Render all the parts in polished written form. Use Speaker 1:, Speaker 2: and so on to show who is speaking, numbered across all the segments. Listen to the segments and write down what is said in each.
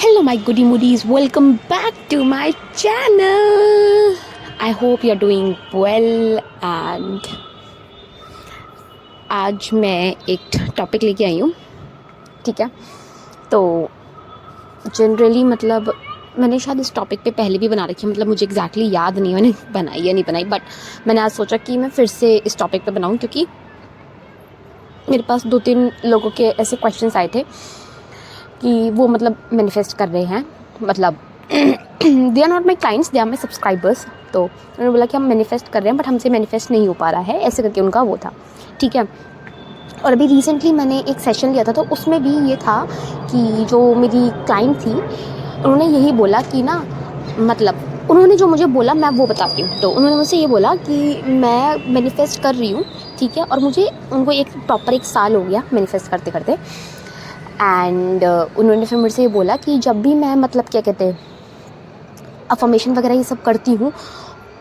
Speaker 1: Hello, my goody moodies. Welcome back to my channel. I hope you're doing well. And आज मैं एक topic लेके आई हूँ, ठीक है। तो जनरली मतलब मैंने शायद इस टॉपिक पे पहले भी बना रखी है, मतलब मुझे एग्जैक्टली याद नहीं मैंने बनाई या नहीं बनाई, बट मैंने आज सोचा कि मैं फिर से इस टॉपिक पे बनाऊँ, क्योंकि मेरे पास 2-3 लोगों के ऐसे क्वेश्चंस आए थे कि वो मतलब मैनिफेस्ट कर रहे हैं, मतलब they are not my clients, they are my subscribers. तो उन्होंने बोला कि हम मैनिफेस्ट कर रहे हैं बट हमसे मैनिफेस्ट नहीं हो पा रहा है, ऐसे करके उनका वो था, ठीक है। और अभी रिसेंटली मैंने एक सेशन लिया था, तो उसमें भी ये था कि जो मेरी क्लाइंट थी उन्होंने यही बोला कि ना, मतलब उन्होंने जो मुझे बोला मैं वो बताती हूँ। तो उन्होंने मुझसे ये बोला कि मैं मैनिफेस्ट कर रही हूँ, ठीक है, और मुझे उनको एक प्रॉपर 1 साल हो गया मैनिफेस्ट करते करते। एंड उन्होंने फिर मुझसे ये बोला कि जब भी मैं मतलब क्या कहते हैं अफर्मेशन वगैरह ये सब करती हूँ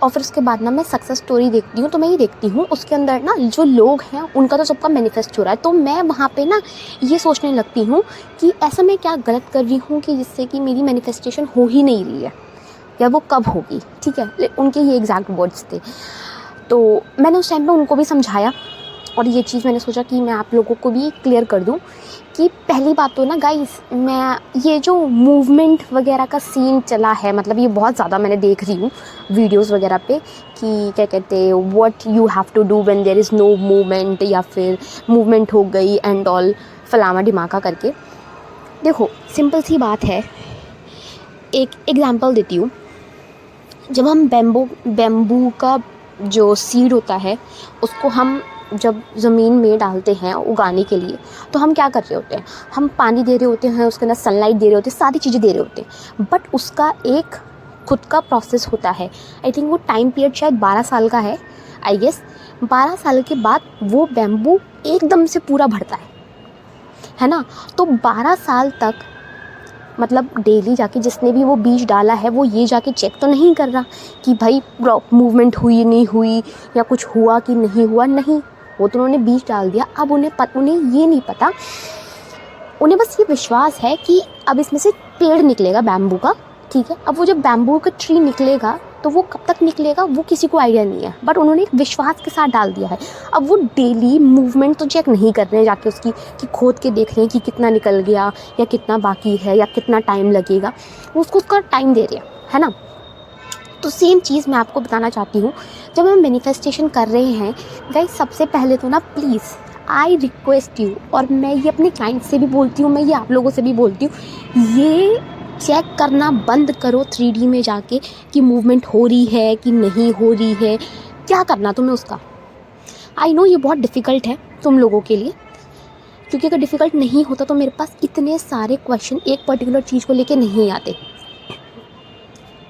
Speaker 1: और फिर उसके बाद ना मैं सक्सेस स्टोरी देखती हूँ, तो मैं ये देखती हूँ उसके अंदर ना जो लोग हैं उनका तो सबका मैनिफेस्ट हो रहा है, तो मैं वहाँ पे ना ये सोचने लगती हूँ कि ऐसा मैं क्या गलत कर रही हूँ कि जिससे कि मेरी मैनिफेस्टेशन हो ही नहीं रही है, या वो कब होगी, ठीक है। उनके ये एग्जैक्ट वर्ड्स थे। तो मैंने उस टाइम पे उनको भी समझाया, और ये चीज़ मैंने सोचा कि मैं आप लोगों को भी क्लियर कर दूं कि पहली बात तो ना गाइस, मैं ये जो मूवमेंट वगैरह का सीन चला है, मतलब ये बहुत ज़्यादा मैंने देख रही हूँ वीडियोस वगैरह पे कि क्या कहते हैं what you have to do when there is no movement, या फिर मूवमेंट हो गई एंड ऑल फलाना डिमाका करके। देखो सिंपल सी बात है, एक एग्जांपल देती हूँ। जब हम बेम्बू का जो सीड होता है उसको हम जब ज़मीन में डालते हैं उगाने के लिए, तो हम क्या कर रहे होते हैं, हम पानी दे रहे होते हैं, उसके अंदर सनलाइट दे रहे होते हैं, सारी चीज़ें दे रहे होते हैं, बट उसका एक खुद का प्रोसेस होता है। आई थिंक वो टाइम पीरियड शायद 12 साल का है, आई गेस। 12 साल के बाद वो बेम्बू एकदम से पूरा भरता है ना। तो 12 साल तक मतलब डेली जाके जिसने भी वो बीज डाला है वो ये जाके चेक तो नहीं कर रहा कि भाई मूवमेंट हुई नहीं हुई या कुछ हुआ कि नहीं हुआ, नहीं। वो तो उन्होंने बीज डाल दिया। अब उन्हें ये नहीं पता, उन्हें बस ये विश्वास है कि अब इसमें से पेड़ निकलेगा बैम्बू का, ठीक है। अब वो जब बैम्बू का ट्री निकलेगा तो वो कब तक निकलेगा वो किसी को आइडिया नहीं है, बट उन्होंने एक विश्वास के साथ डाल दिया है। अब वो डेली मूवमेंट तो चेक नहीं कर रहे हैं जाके उसकी, कि खोद के देख रहे हैं कि कितना निकल गया या कितना बाकी है या कितना टाइम लगेगा, वो उसका टाइम दे रहे हैं, है ना। तो सेम चीज़ मैं आपको बताना चाहती हूँ, जब हम मैनिफेस्टेशन कर रहे हैं गाइस, सबसे पहले तो ना प्लीज़ आई रिक्वेस्ट यू, और मैं ये अपने क्लाइंट से भी बोलती हूँ, मैं ये आप लोगों से भी बोलती हूँ, ये चेक करना बंद करो 3D में जाके कि मूवमेंट हो रही है कि नहीं हो रही है। क्या करना तुम्हें उसका। आई नो ये बहुत डिफ़िकल्ट है तुम लोगों के लिए, क्योंकि अगर डिफ़िकल्ट नहीं होता तो मेरे पास इतने सारे क्वेश्चन एक पर्टिकुलर चीज़ को लेके नहीं आते।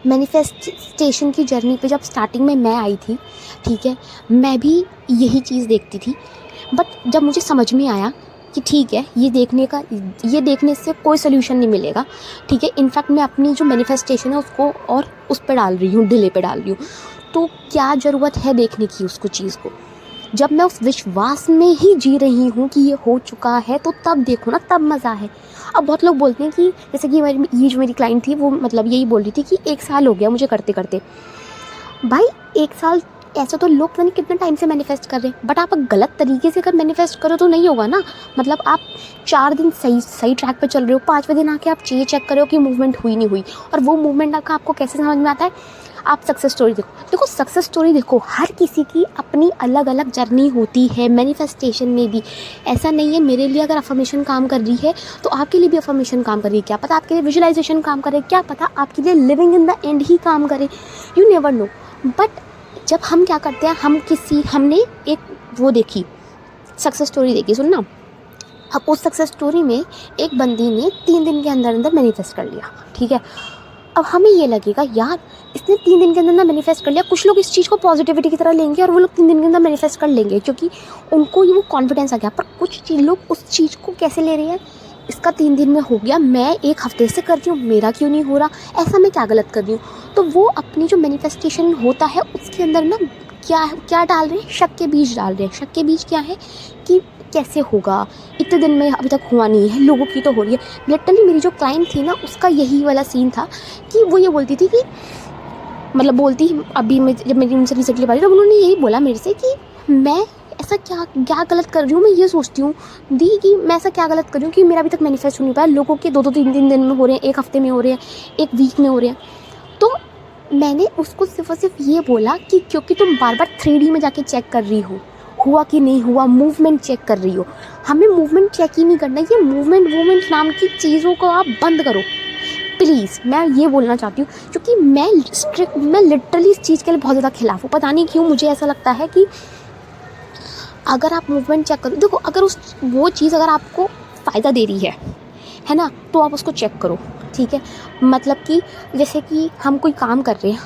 Speaker 1: मैनिफेस्टेशन की जर्नी पे जब स्टार्टिंग में मैं आई थी, ठीक है, मैं भी यही चीज़ देखती थी, बट जब मुझे समझ में आया कि ठीक है ये देखने से कोई सोल्यूशन नहीं मिलेगा, ठीक है। इनफैक्ट मैं अपनी जो मैनिफेस्टेशन है उसको और उस पर डाल रही हूँ, डिले पे डाल रही हूँ, तो क्या ज़रूरत है देखने की उसको चीज़ को। जब मैं उस विश्वास में ही जी रही हूँ कि ये हो चुका है, तो तब देखो ना, तब मज़ा है। अब बहुत लोग बोलते हैं कि जैसे कि ये जो मेरी क्लाइंट थी वो मतलब यही बोल रही थी कि 1 साल हो गया मुझे करते करते। भाई 1 साल ऐसा तो लोग पता नहीं कितने टाइम से मैनिफेस्ट कर रहे हैं, बट आप गलत तरीके से अगर मैनिफेस्ट करो तो नहीं होगा ना। मतलब आप 4 दिन सही ट्रैक पे चल रहे हो, 5वें दिन आके आप ये चेक करो कि मूवमेंट हुई नहीं हुई, और वो मूवमेंट आपको कैसे समझ में आता है। आप सक्सेस स्टोरी देखो सक्सेस स्टोरी देखो, हर किसी की अपनी अलग अलग जर्नी होती है मैनिफेस्टेशन में भी। ऐसा नहीं है मेरे लिए अगर अफर्मेशन काम कर रही है तो आपके लिए भी अफर्मेशन काम कर रही है, क्या पता आपके लिए विजुअलाइजेशन काम करे, क्या पता आपके लिए living in the and he काम करे, यू नेवर नो। बट जब हम क्या करते हैं, हमने एक वो देखी सक्सेस स्टोरी देखी, सुनना। अब उस सक्सेस स्टोरी में एक बंदी ने 3 दिन के अंदर अंदर मैनिफेस्ट कर लिया, ठीक है। अब हमें ये लगेगा यार इसने 3 दिन के अंदर मैनिफेस्ट कर लिया। कुछ लोग इस चीज़ को पॉजिटिविटी की तरह लेंगे और वो लोग 3 दिन के अंदर मैनिफेस्ट कर लेंगे क्योंकि उनको ये वो कॉन्फिडेंस आ गया। पर कुछ लोग उस चीज़ को कैसे ले रहे हैं, इसका 3 दिन में हो गया, मैं 1 हफ्ते से कर रही हूँ, मेरा क्यों नहीं हो रहा, ऐसा मैं क्या गलत कर रही हूँ। तो वो अपनी जो मैनिफेस्टेशन होता है उसके अंदर ना क्या डाल रहे हैं, शक के बीज डाल रहे हैं। शक के बीज क्या है कि कैसे होगा, इतने दिन में अभी तक हुआ नहीं है, लोगों की तो हो रही है। लिटरली मेरी जो क्लाइंट थी ना, उसका यही वाला सीन था कि वो ये बोलती थी कि मतलब बोलती अभी मैं जब मेरी उनसे रिसेंटली बात हुई, तब उन्होंने यही बोला मेरे से कि मैं ऐसा क्या क्या गलत कर रही हूँ। मैं ये सोचती हूँ दी कि मैं ऐसा क्या गलत कर रही हूँ कि मेरा अभी तक मैनिफेस्ट हो नहीं पाया, लोगों के 2-2 3-3 दिन में हो रहे हैं, 1 हफ्ते में हो रहे हैं, 1 वीक में हो रहे हैं। तो मैंने उसको सिर्फ और सिर्फ ये बोला कि क्योंकि तुम बार बार 3D में जाके चेक कर रही हो, हुआ कि नहीं हुआ, मूवमेंट चेक कर रही हो। हमें मूवमेंट चेक ही नहीं करना, ये मूवमेंट नाम की चीज़ों को आप बंद करो प्लीज़। मैं ये बोलना चाहती हूँ क्योंकि मैं लिटरली इस चीज़ के लिए बहुत ज़्यादा खिलाफ हूँ। पता नहीं क्यों मुझे ऐसा लगता है कि अगर आप मूवमेंट चेक करो, देखो अगर वो चीज़ अगर आपको फ़ायदा दे रही है ना, तो आप उसको चेक करो, ठीक है। मतलब कि जैसे कि हम कोई काम कर रहे हैं,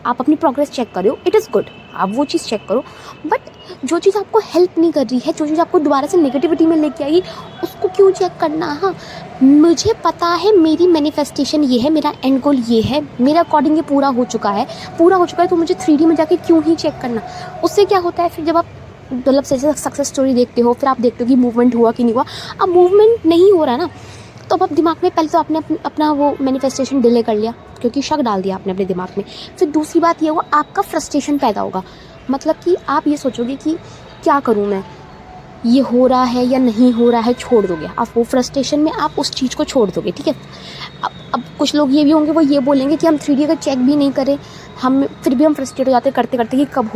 Speaker 1: आप अपनी प्रोग्रेस चेक कर रहे हो, इट इज़ गुड, आप वो चीज़ चेक करो। बट जो चीज़ आपको हेल्प नहीं कर रही है, जो चीज़ आपको दोबारा से नेगेटिविटी में लेके आएगी, उसको क्यों चेक करना। हाँ, मुझे पता है मेरी मैनिफेस्टेशन ये है, मेरा एंड गोल ये है, मेरे अकॉर्डिंग ये पूरा हो चुका है, तो मुझे 3D में जाके क्यों ही चेक करना। उससे क्या होता है फिर जब आप मतलब जैसे सक्सेस स्टोरी देखते हो, फिर आप देखते हो कि मूवमेंट हुआ कि नहीं हुआ। अब मूवमेंट नहीं हो रहा ना, तो अब आप दिमाग में पहले तो आपने अपना वो मैनिफेस्टेशन डिले कर लिया क्योंकि शक डाल दिया आपने अपने दिमाग में। फिर दूसरी बात ये हुआ, आपका फ्रस्ट्रेशन पैदा होगा। मतलब कि आप ये सोचोगे कि क्या करूँ मैं, ये हो रहा है या नहीं हो रहा है, छोड़ दोगे आप वो फ्रस्ट्रेशन में, आप उस चीज़ को छोड़ दोगे, ठीक है। अब कुछ लोग ये भी होंगे, वो ये बोलेंगे कि हम 3D का चेक भी नहीं करें, हम फिर भी हम फ्रस्ट्रेट हो जाते करते करते कि कब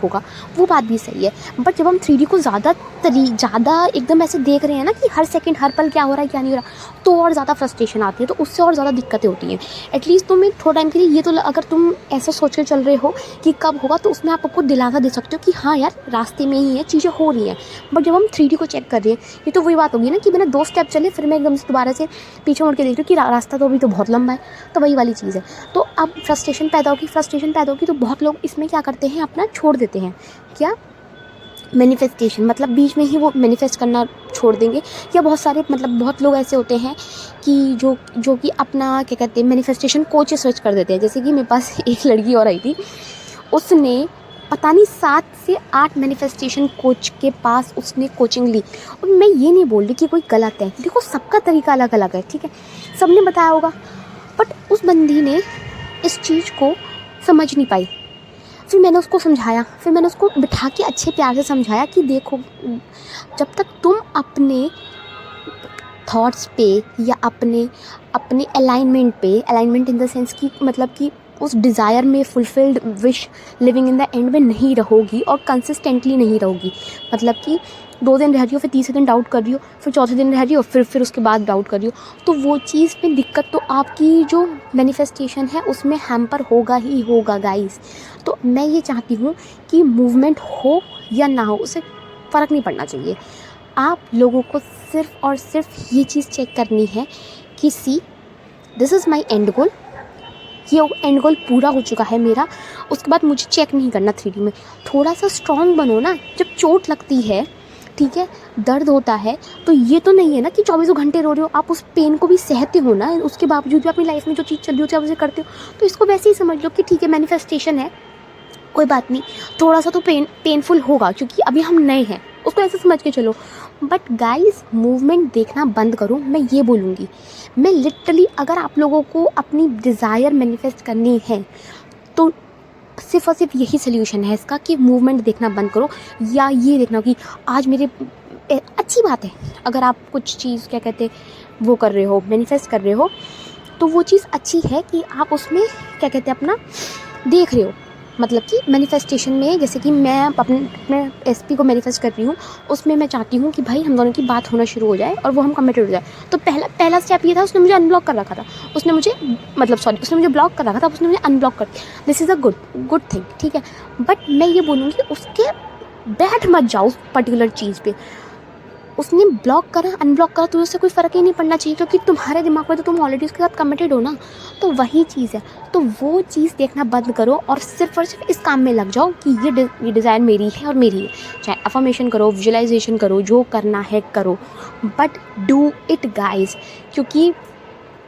Speaker 1: होगा। वो बात भी सही है, बट जब हम 3D को ज़्यादा एकदम ऐसे देख रहे हैं ना कि हर सेकंड हर पल क्या हो रहा है क्या नहीं हो रहा, तो और ज़्यादा फ्रस्ट्रेशन आती है, तो उससे और ज़्यादा दिक्कतें होती हैं। एटलीस्ट तुम्हें थोड़ा टाइम के लिए ये तो अगर तुम ऐसा सोच के चल रहे हो कि कब होगा, तो उसमें आप आपको दिलासा दे सकते हो कि हाँ यार रास्ते में ही है, चीज़ें हो रही हैं। बट जब हम 3D को चेक कर रहे हैं, ये तो वही बात होगी ना कि मैंने 2 स्टेप चले, फिर मैं एकदम से दोबारा से पीछे मुड़ के देख रही हूँ कि रास्ता तो अभी तो बहुत लंबा है, तो वही वाली चीज़ है। तो अब फ्रस्ट्रेशन पैदा होगी, तो बहुत लोग इसमें क्या करते हैं, अपना छोड़ देते हैं। क्या मैनिफेस्टेशन, मतलब बीच में ही वो मैनिफेस्ट करना छोड़ देंगे। या बहुत लोग ऐसे होते हैं कि जो कि अपना क्या कहते हैं मैनिफेस्टेशन कोच स्विच कर देते हैं। जैसे कि मेरे पास एक लड़की और आई थी, उसने पता नहीं 7 से 8 मैनिफेस्टेशन कोच के पास उसने कोचिंग ली। और मैं ये नहीं बोल रही कि कोई गलत है, देखो सबका तरीका अलग अलग है, ठीक है, सबने बताया होगा। बट उस बंदी ने इस चीज़ को समझ नहीं पाई। फिर मैंने उसको समझाया, फिर मैंने उसको बिठा के अच्छे प्यार से समझाया कि देखो, जब तक तुम अपने थॉट्स पे या अपने अलाइनमेंट इन द सेंस कि मतलब कि उस डिज़ायर में fulfilled wish living in the end में नहीं रहोगी और कंसिस्टेंटली नहीं रहोगी, मतलब कि 2 दिन रह रही हो, फिर तीसरे दिन डाउट कर रही हो, फिर चौथे दिन रह रही हो, फिर उसके बाद डाउट कर रही हो, तो वो चीज़ में दिक्कत तो आपकी जो मैनिफेस्टेशन है उसमें हैम्पर होगा ही होगा गाइस। तो मैं ये चाहती हूँ कि मूवमेंट हो या ना हो, उससे फ़र्क नहीं पड़ना चाहिए। आप लोगों को सिर्फ़ और सिर्फ ये चीज़ चेक करनी है कि see this is my end goal, ये एंड गोल पूरा हो चुका है मेरा, उसके बाद मुझे चेक नहीं करना 3D में। थोड़ा सा स्ट्रॉन्ग बनो ना, जब चोट लगती है, ठीक है, दर्द होता है, तो ये तो नहीं है ना कि 24 घंटे रो रहे हो, आप उस पेन को भी सहते हो ना, उसके बावजूद भी अपनी लाइफ में जो चीज़ चल रही होती है आप उसे करते हो। तो इसको वैसे ही समझ लो कि ठीक है मैनिफेस्टेशन है, कोई बात नहीं, थोड़ा सा तो पेनफुल होगा क्योंकि अभी हम नए हैं, उसको ऐसे समझ के चलो। बट गाइस, मूवमेंट देखना बंद करो, मैं ये बोलूँगी। मैं लिटरली, अगर आप लोगों को अपनी डिज़ायर मैनिफेस्ट करनी है तो सिर्फ़ और सिर्फ यही सल्यूशन है इसका कि मूवमेंट देखना बंद करो। या ये देखना कि आज मेरे अच्छी बात है अगर आप कुछ चीज़ क्या कहते वो कर रहे हो, मैनिफेस्ट कर रहे हो, तो वो चीज़ अच्छी है कि आप उसमें क्या कहते हैं अपना देख रहे हो। मतलब कि मैनिफेस्टेशन में जैसे कि मैं अपने एसपी को मैनिफेस्ट कर रही हूँ, उसमें मैं चाहती हूँ कि भाई हम दोनों की बात होना शुरू हो जाए और वो हम कमिटेड हो जाए। तो पहला स्टेप ये था, उसने मुझे अनब्लॉक कर रखा था, उसने मुझे ब्लॉक कर रखा था, उसने मुझे अनब्लॉक कर दिया। This is a good thing, ठीक है। बट मैं ये बोलूँगी उसके बैठ मत जाओ उस पर्टिकुलर चीज़ पे। उसने ब्लॉक करा अनब्लॉक करा, तुम्हें उससे कोई फ़र्क ही नहीं पड़ना चाहिए क्योंकि तुम्हारे दिमाग में तो तुम ऑलरेडी उसके साथ कमिटेड हो ना। तो वही चीज़ है, तो वो चीज़ देखना बंद करो और सिर्फ इस काम में लग जाओ कि ये डिज़ाइन मेरी है और मेरी है। चाहे अफर्मेशन करो, विजुअलाइजेशन करो, जो करना है करो, बट डू इट गाइस। क्योंकि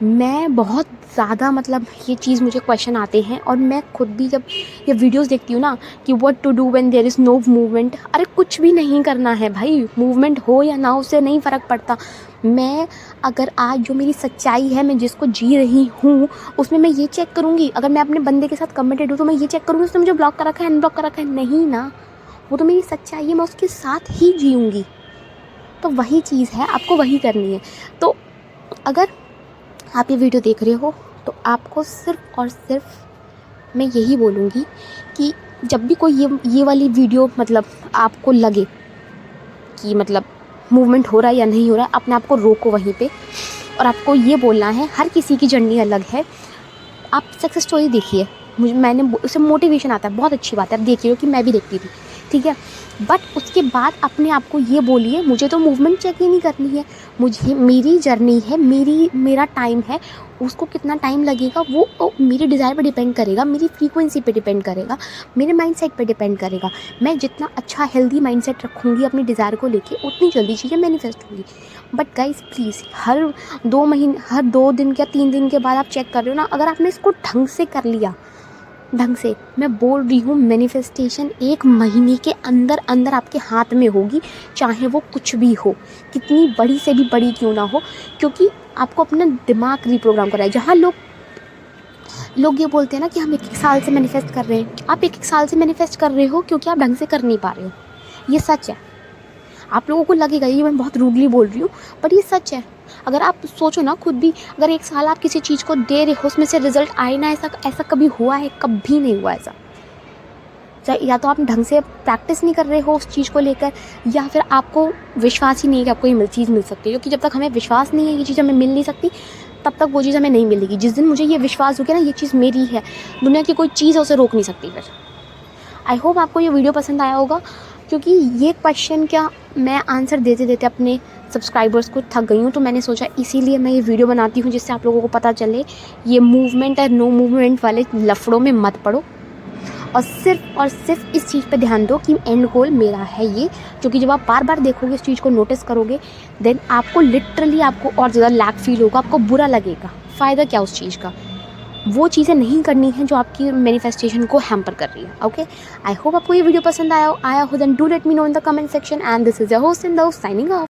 Speaker 1: मैं बहुत ज़्यादा मतलब ये चीज़ मुझे क्वेश्चन आते हैं, और मैं खुद भी जब ये वीडियोस देखती हूँ ना कि what to do when there is no movement, अरे कुछ भी नहीं करना है भाई, मूवमेंट हो या ना हो उससे नहीं फ़र्क पड़ता। मैं अगर आज जो मेरी सच्चाई है, मैं जिसको जी रही हूँ, उसमें मैं ये चेक करूँगी, अगर मैं अपने बंदे के साथ कमिटेड हूँ तो मैं ये चेक करूँगी उसने मुझे ब्लॉक कर रखा है, अनब्लॉक कर रखा है, नहीं ना, वो तो मेरी सच्चाई है, मैं उसके साथ ही जीऊँगी। तो वही चीज़ है, आपको वही करनी है। तो अगर आप ये वीडियो देख रहे हो तो आपको सिर्फ़ और सिर्फ मैं यही बोलूँगी कि जब भी कोई ये वाली वीडियो मतलब आपको लगे कि मतलब मूवमेंट हो रहा है या नहीं हो रहा है, अपने आप को रोको वहीं पे, और आपको ये बोलना है, हर किसी की जर्नी अलग है। आप सक्सेस स्टोरी देखिए, मैंने उससे मोटिवेशन आता है, बहुत अच्छी बात है, आप देख रहे हो कि मैं भी देखती थी, ठीक है। बट उसके बाद अपने आप को ये बोलिए, मुझे तो मूवमेंट चेक ही नहीं करनी है, मुझे मेरी जर्नी है, मेरा टाइम है, उसको कितना टाइम लगेगा वो मेरे डिज़ायर पे डिपेंड करेगा, मेरी फ्रीक्वेंसी पे डिपेंड करेगा, मेरे माइंडसेट पे डिपेंड करेगा। मैं जितना अच्छा हेल्दी माइंडसेट रखूँगी अपनी डिज़ायर को लेके, उतनी जल्दी चीज़ें मैनिफेस्ट होंगी। बट गाइस प्लीज़, हर 2 दिन या 3 दिन के बाद आप चेक कर रहे हो ना, अगर आपने इसको ढंग से कर लिया, ढंग से, मैं बोल रही हूँ, मैनिफेस्टेशन 1 महीने के अंदर अंदर आपके हाथ में होगी, चाहे वो कुछ भी हो, कितनी बड़ी से भी बड़ी क्यों ना हो, क्योंकि आपको अपना दिमाग रिप्रोग्राम करा है। जहाँ लोग ये बोलते हैं ना कि हम 1-1 साल से मैनिफेस्ट कर रहे हैं, आप 1-1 साल से मैनिफेस्ट कर रहे हो क्योंकि आप ढंग से कर नहीं पा रहे हो, ये सच है। आप लोगों को लगेगा ये मैं बहुत रूडली बोल रही हूँ, बट ये सच है। अगर आप सोचो ना खुद भी, अगर 1 साल आप किसी चीज़ को दे रहे हो, उसमें से रिजल्ट आए ना, ऐसा कभी हुआ है? कभी नहीं हुआ ऐसा। या तो आप ढंग से प्रैक्टिस नहीं कर रहे हो उस चीज़ को लेकर, या फिर आपको विश्वास ही नहीं है कि आपको ये चीज़ मिल सकती है, क्योंकि जब तक हमें विश्वास नहीं है ये चीज़ हमें मिल नहीं सकती, तब तक वो चीज़ हमें नहीं मिलेगी। जिस दिन मुझे ये विश्वास हो गया ना ये चीज़ मेरी है, दुनिया की कोई चीज़ है उसे रोक नहीं सकती फिर। आई होप आपको ये वीडियो पसंद आया होगा, क्योंकि ये क्वेश्चन क्या मैं आंसर देते देते अपने सब्सक्राइबर्स को थक गई हूँ, तो मैंने सोचा इसीलिए मैं ये वीडियो बनाती हूँ, जिससे आप लोगों को पता चले ये मूवमेंट और नो मूवमेंट वाले लफड़ों में मत पड़ो, और सिर्फ इस चीज़ पे ध्यान दो कि एंड गोल मेरा है ये। क्योंकि जब आप बार बार देखोगे, इस चीज़ को नोटिस करोगे, देन आपको लिटरली आपको और ज़्यादा लैक फील होगा, आपको बुरा लगेगा। फ़ायदा क्या उस चीज़ का? वो चीज़ें नहीं करनी है जो आपकी मैनिफेस्टेशन को हैम्पर कर रही है। ओके, आई होप आपको ये वीडियो पसंद आया हो, then do let me know in the comment section, and this is your host in the signing of.